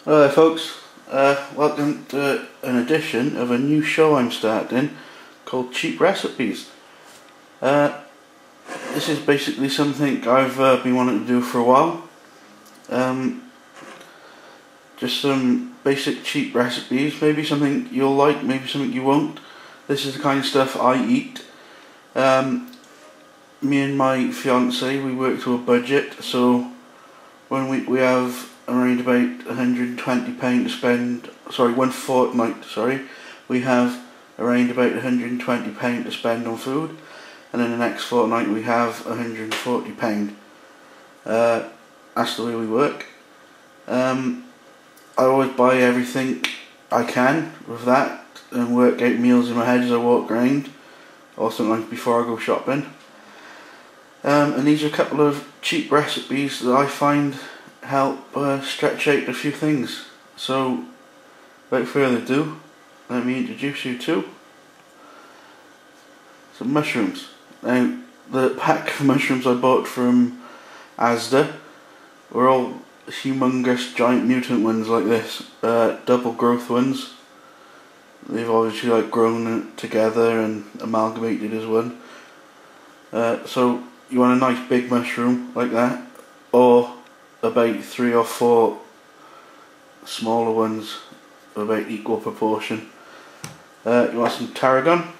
Hello there folks, welcome to an edition of a new show I'm starting called Cheap Recipes. This is basically something I've been wanting to do for a while. Just some basic cheap recipes, maybe something you'll like, maybe something you won't. This is the kind of stuff I eat. Me and my fiancee, we work to a budget, so when we have around about £120 to spend, one fortnight, we have around about £120 to spend on food, and then the next fortnight we have £140. That's the way we work. I always buy everything I can with that and work out meals in my head as I walk around, or sometimes before I go shopping. And these are a couple of cheap recipes that I find help stretch out a few things. So without further ado, let me introduce you to some mushrooms. Now, the pack of mushrooms I bought from Asda were all humongous giant mutant ones like this, double growth ones. They've obviously grown together and amalgamated as one. So you want a nice big mushroom like that, or about 3 or 4 smaller ones of about equal proportion. You want some tarragon.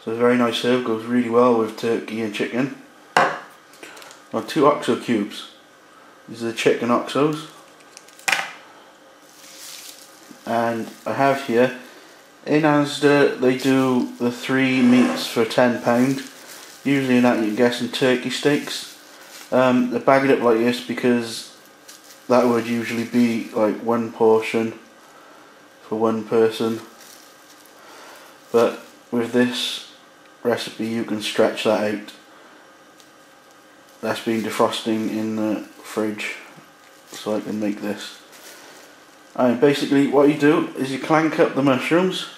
So it's a very nice herb, goes really well with turkey and chicken. Now 2 oxo cubes. These are the chicken oxos. And I have here, in Asda they do the 3 meats for £10. Usually in that you can get some turkey steaks. They bag it up like this because that would usually be like 1 portion for 1 person, but with this recipe you can stretch that out. That's been defrosting in the fridge so I can make this. And basically what you do is you clank up the mushrooms.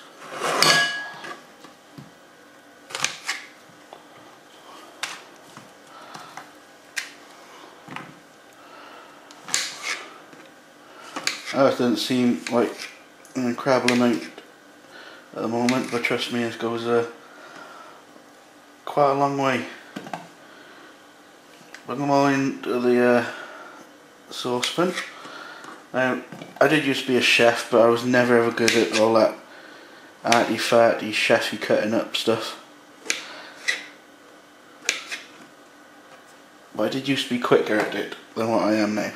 That doesn't seem like an incredible amount at the moment, but trust me, it goes quite a long way. Put them all into the saucepan. Now, I did used to be a chef, but I was never ever good at all that arty farty chefy cutting up stuff. But I did used to be quicker at it than what I am now.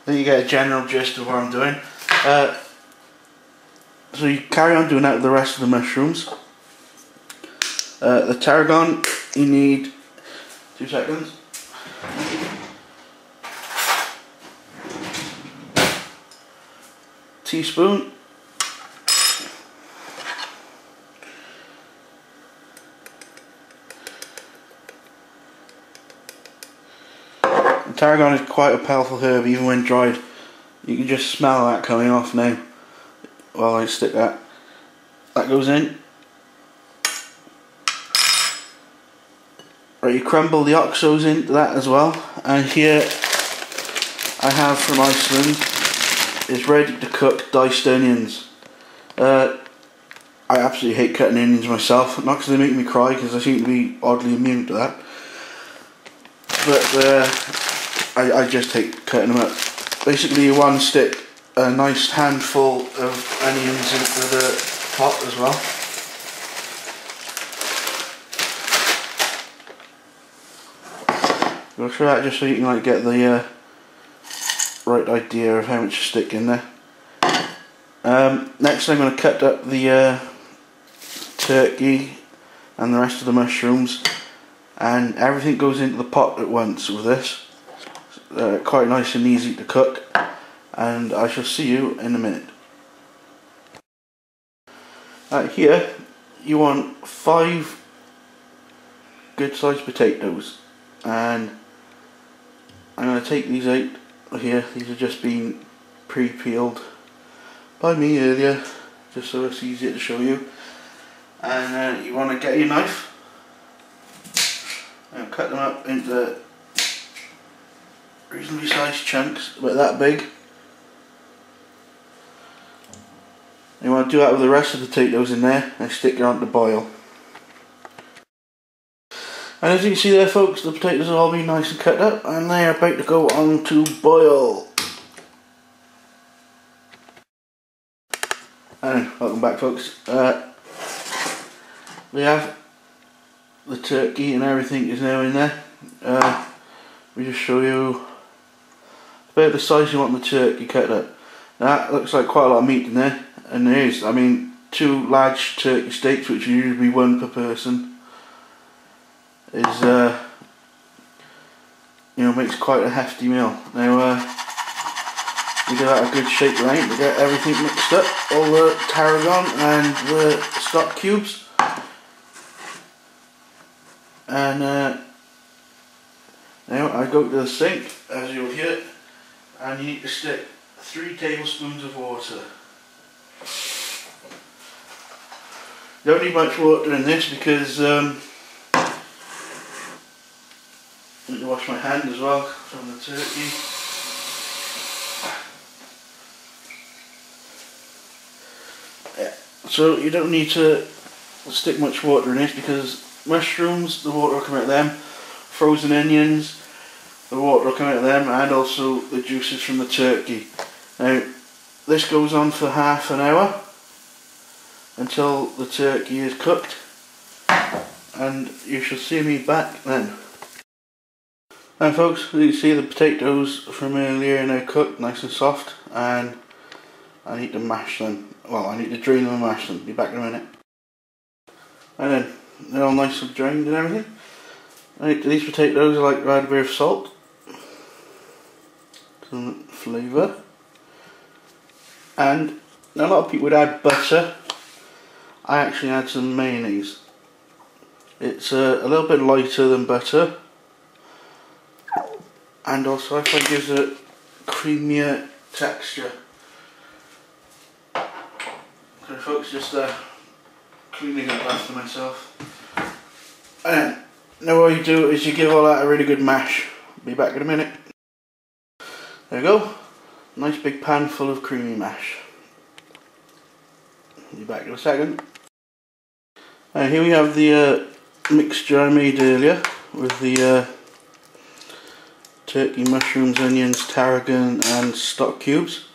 Then you get a general gist of what I'm doing. So you carry on doing that with the rest of the mushrooms. The tarragon, you need 2 seconds. Teaspoon. Tarragon is quite a powerful herb, even when dried. You can just smell that coming off now while I stick that. That goes in. Right, you crumble the oxos into that as well. And here I have from Iceland is ready to cook diced onions. I absolutely hate cutting onions myself, not because they make me cry, because I seem to be oddly immune to that. But I just hate cutting them up. Basically you want to stick a nice handful of onions into the pot as well. Go through that just so you can get the right idea of how much to stick in there. Next I'm going to cut up the turkey and the rest of the mushrooms, and everything goes into the pot at once with this. Quite nice and easy to cook, and I shall see you in a minute. Here you want 5 good sized potatoes, and I'm going to take these out here, these have just been pre-peeled by me earlier, just so it's easier to show you. And you want to get your knife and cut them up into reasonably sized chunks, about that big. You want to do that with the rest of the potatoes in there and stick it on to boil. And as you can see there, folks, the potatoes have all been nice and cut up and they are about to go on to boil. And welcome back, folks. We have the turkey and everything is now in there. We just show you about the size you want the turkey cut up. That looks like quite a lot of meat in there, and there is. I mean, 2 large turkey steaks, which are usually 1 per person, is you know, makes quite a hefty meal. Now we give that a good shake around to get everything mixed up, all the tarragon and the stock cubes. And now I go to the sink, as you'll hear, and you need to stick 3 tablespoons of water. Don't need much water in this because I need to wash my hand as well from the turkey. Yeah. So you don't need to stick much water in this because mushrooms, the water will come out of them, frozen onions, the water will come out of them, and also the juices from the turkey. Now this goes on for half an hour until the turkey is cooked, and you shall see me back then. And folks, you can see the potatoes from earlier are now cooked nice and soft, and I need to mash them. Well, I need to drain them and mash them. Be back in a minute. And then they're all nice and drained and everything. Right, these potatoes I like to add a bit of salt, some flavour, and a lot of people would add butter. I actually add some mayonnaise. It's a little bit lighter than butter, and also I find it gives a creamier texture. So folks, just cleaning up after myself. And now what you do is you give all that a really good mash. Be back in a minute. There we go. Nice big pan full of creamy mash. Be back in a second. And here we have the mixture I made earlier with the turkey, mushrooms, onions, tarragon and stock cubes.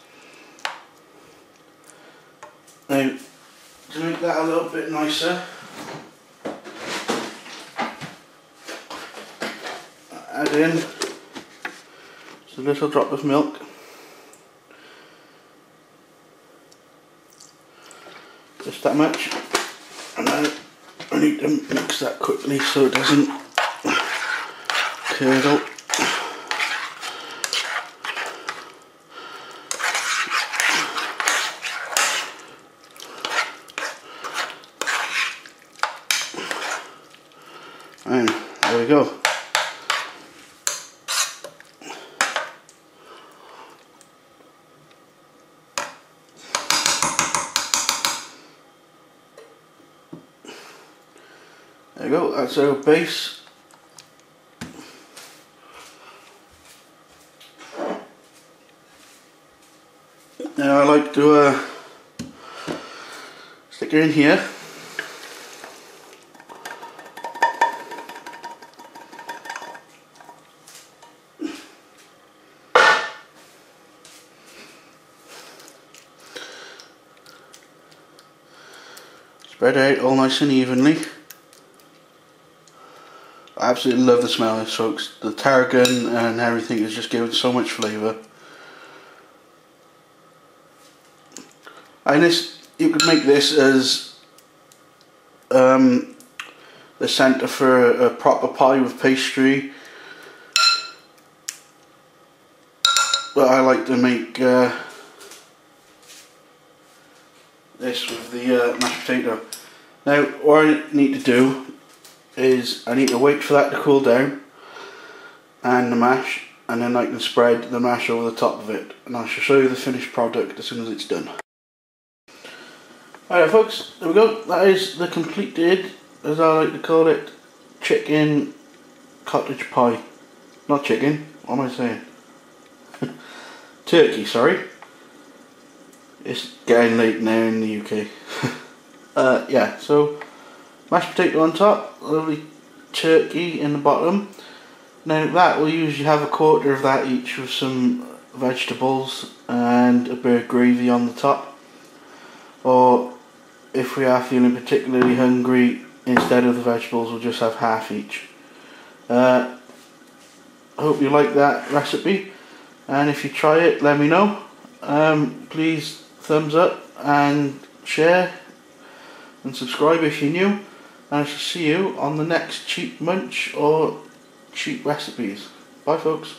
Now, to make that a little bit nicer, add in just a little drop of milk, just that much, and then I need to mix that quickly so it doesn't curdle. And there we go. There we go, that's our base. Now I like to stick it in here. Spread out all nice and evenly. I absolutely love the smell of this, folks. The tarragon and everything is just giving so much flavour. And this, you could make this as the centre for a proper pie with pastry. But I like to make this with the mashed potato. Now what I need to do is I need to wait for that to cool down and the mash, and then I can spread the mash over the top of it, and I shall show you the finished product as soon as it's done. Alright folks, there we go. That is the completed, as I like to call it, chicken cottage pie. Not chicken, what am I saying? Turkey, sorry. It's getting late now in the UK. Yeah, so mashed potato on top, lovely turkey in the bottom. Now that we'll usually have a quarter of that each with some vegetables and a bit of gravy on the top. Or if we are feeling particularly hungry, instead of the vegetables we'll just have half each. I hope you like that recipe, and if you try it let me know. Please thumbs up and share and subscribe if you're new, and I shall see you on the next cheap munch or cheap recipes. Bye folks.